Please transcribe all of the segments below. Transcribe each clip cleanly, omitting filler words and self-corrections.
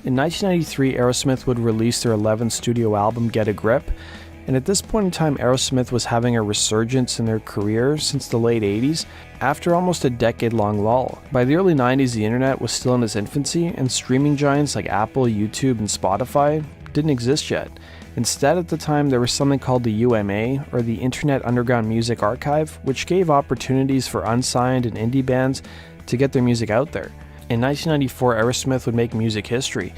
In 1993, Aerosmith would release their 11th studio album, Get a Grip, and at this point in time, Aerosmith was having a resurgence in their career since the late 80s, after almost a decade-long lull. By the early 90s, the internet was still in its infancy, and streaming giants like Apple, YouTube, and Spotify didn't exist yet. Instead, at the time, there was something called the UMA, or the Internet Underground Music Archive, which gave opportunities for unsigned and indie bands to get their music out there. In 1994, Aerosmith would make music history.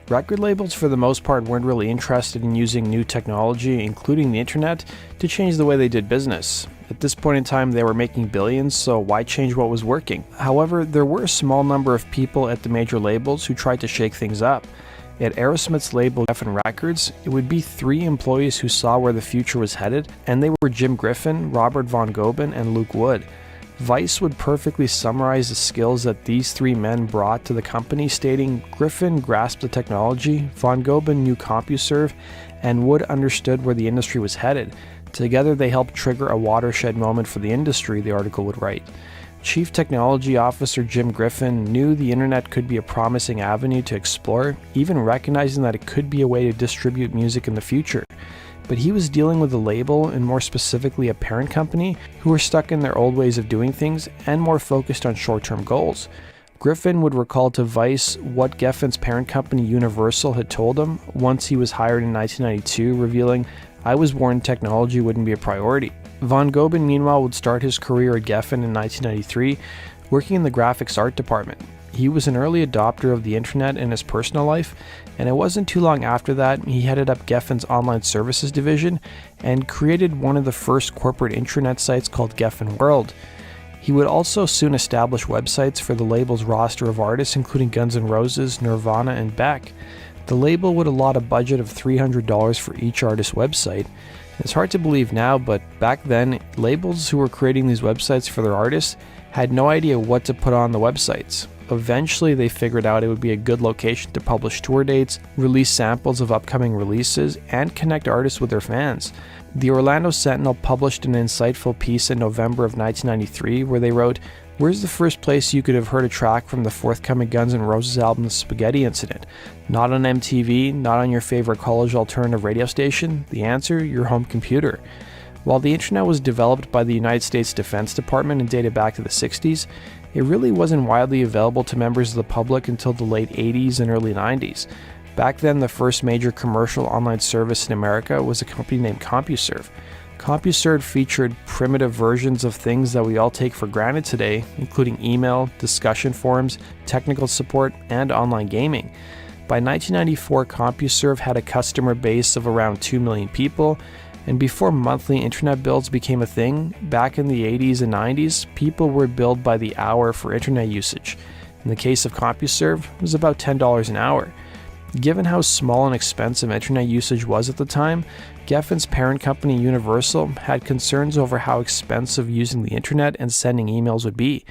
Record labels, for the most part, weren't really interested in using new technology, including the internet, to change the way they did business. At this point in time, they were making billions, so why change what was working? However, there were a small number of people at the major labels who tried to shake things up. At Aerosmith's label Geffen Records, it would be 3 employees who saw where the future was headed, and they were Jim Griffin, Robert Von Goben, and Luke Wood. Vice would perfectly summarize the skills that these 3 men brought to the company, stating, "Griffin grasped the technology, Von Goben knew CompuServe, and Wood understood where the industry was headed. Together they helped trigger a watershed moment for the industry," the article would write. Chief Technology Officer Jim Griffin knew the internet could be a promising avenue to explore, even recognizing that it could be a way to distribute music in the future. But he was dealing with a label, and more specifically a parent company, who were stuck in their old ways of doing things and more focused on short-term goals. Griffin would recall to Vice what Geffen's parent company Universal had told him once he was hired in 1992, revealing, "I was warned technology wouldn't be a priority." Von Goben, meanwhile, would start his career at Geffen in 1993, working in the graphics art department. He was an early adopter of the internet in his personal life, and it wasn't too long after that he headed up Geffen's online services division and created one of the first corporate intranet sites called Geffen World. He would also soon establish websites for the label's roster of artists, including Guns N' Roses, Nirvana, and Beck. The label would allot a budget of $300 for each artist's website. It's hard to believe now, but back then, labels who were creating these websites for their artists had no idea what to put on the websites. Eventually, they figured out it would be a good location to publish tour dates, release samples of upcoming releases, and connect artists with their fans. The Orlando Sentinel published an insightful piece in November of 1993 where they wrote, "Where's the first place you could have heard a track from the forthcoming Guns N' Roses album, The Spaghetti Incident? Not on MTV, not on your favorite college alternative radio station? The answer, your home computer." While the internet was developed by the United States Defense Department and dated back to the 60s, it really wasn't widely available to members of the public until the late 80s and early 90s. Back then, the first major commercial online service in America was a company named CompuServe. CompuServe featured primitive versions of things that we all take for granted today, including email, discussion forums, technical support, and online gaming. By 1994, CompuServe had a customer base of around 2 million people, and before monthly internet bills became a thing, back in the 80s and 90s, people were billed by the hour for internet usage. In the case of CompuServe, it was about $10 an hour. Given how small and expensive internet usage was at the time, Geffen's parent company Universal had concerns over how expensive using the internet and sending emails would be.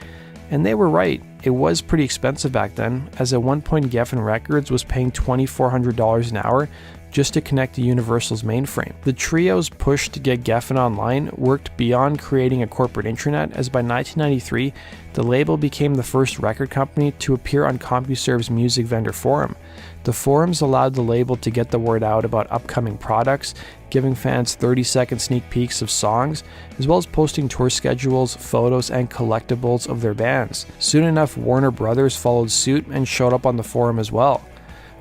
And they were right, it was pretty expensive back then, as at one point Geffen Records was paying $2,400 an hour just to connect to Universal's mainframe. The trio's push to get Geffen online worked beyond creating a corporate intranet, as by 1993, the label became the first record company to appear on CompuServe's music vendor forum. The forums allowed the label to get the word out about upcoming products, giving fans 30-second sneak peeks of songs, as well as posting tour schedules, photos, and collectibles of their bands. Soon enough, Warner Brothers followed suit and showed up on the forum as well.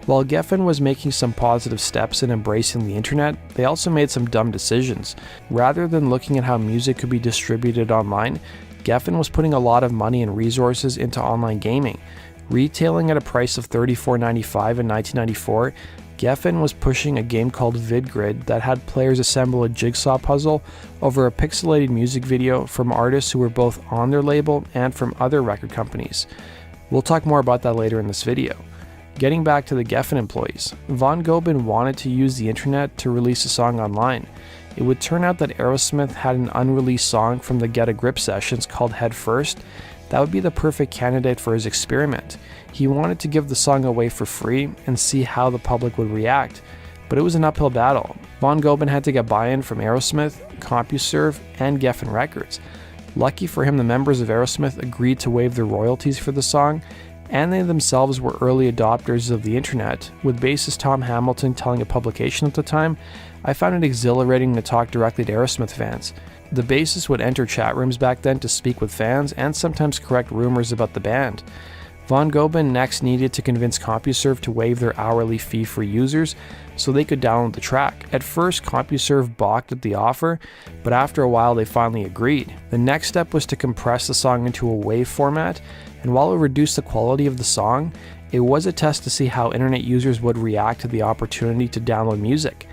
While Geffen was making some positive steps in embracing the internet, they also made some dumb decisions. Rather than looking at how music could be distributed online, Geffen was putting a lot of money and resources into online gaming. Retailing at a price of $34.95 in 1994, Geffen was pushing a game called VidGrid that had players assemble a jigsaw puzzle over a pixelated music video from artists who were both on their label and from other record companies. We'll talk more about that later in this video. Getting back to the Geffen employees, Von Goben wanted to use the internet to release a song online. It would turn out that Aerosmith had an unreleased song from the Get a Grip sessions called Head First. That would be the perfect candidate for his experiment. He wanted to give the song away for free and see how the public would react, but it was an uphill battle. Von Goben had to get buy-in from Aerosmith, CompuServe, and Geffen Records. Lucky for him, the members of Aerosmith agreed to waive their royalties for the song, and they themselves were early adopters of the internet. With bassist Tom Hamilton telling a publication at the time, "I found it exhilarating to talk directly to Aerosmith fans." The bassist would enter chat rooms back then to speak with fans and sometimes correct rumors about the band. Von Gobin next needed to convince CompuServe to waive their hourly fee for users so they could download the track. At first, CompuServe balked at the offer, but after a while they finally agreed. The next step was to compress the song into a WAV format, and while it reduced the quality of the song, it was a test to see how internet users would react to the opportunity to download music.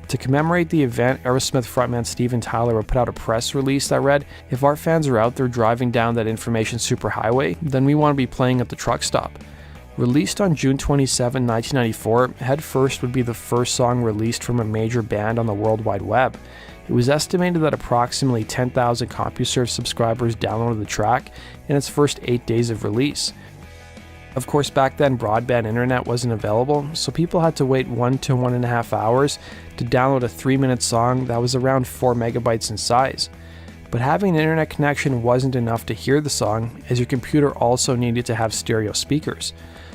To commemorate the event, Aerosmith frontman Steven Tyler would put out a press release that read, "If our fans are out there driving down that information superhighway, then we want to be playing at the truck stop." Released on June 27, 1994, Head First would be the first song released from a major band on the World Wide Web. It was estimated that approximately 10,000 CompuServe subscribers downloaded the track in its first 8 days of release. Of course, back then broadband internet wasn't available, so people had to wait 1 to 1.5 hours to download a 3-minute song that was around 4 megabytes in size. But having an internet connection wasn't enough to hear the song, as your computer also needed to have stereo speakers.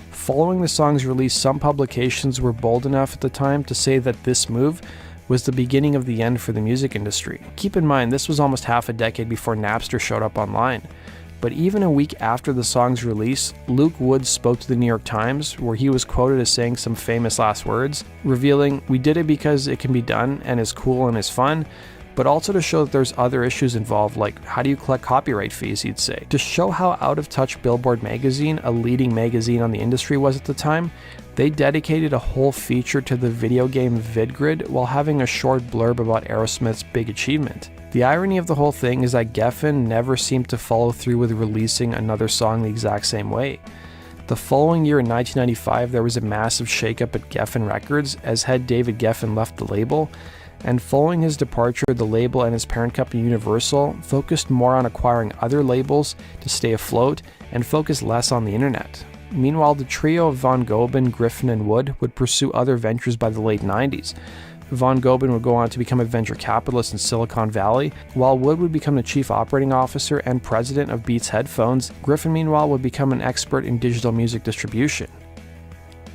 Following the song's release, some publications were bold enough at the time to say that this move was the beginning of the end for the music industry. Keep in mind, this was almost half a decade before Napster showed up online. But even a week after the song's release, Luke Woods spoke to the New York Times, where he was quoted as saying some famous last words, revealing, "We did it because it can be done and is cool and is fun, but also to show that there's other issues involved, like how do you collect copyright fees," he'd say. To show how out of touch Billboard magazine, a leading magazine on the industry, was at the time, they dedicated a whole feature to the video game VidGrid while having a short blurb about Aerosmith's big achievement. The irony of the whole thing is that Geffen never seemed to follow through with releasing another song the exact same way. The following year in 1995, there was a massive shakeup at Geffen Records as head David Geffen left the label, and following his departure, the label and his parent company Universal focused more on acquiring other labels to stay afloat and focus less on the internet. Meanwhile, the trio of Von Gobin, Griffin, and Wood would pursue other ventures by the late 90s. Von Gobin would go on to become a venture capitalist in Silicon Valley, while Wood would become the chief operating officer and president of Beats Headphones. Griffin, meanwhile, would become an expert in digital music distribution.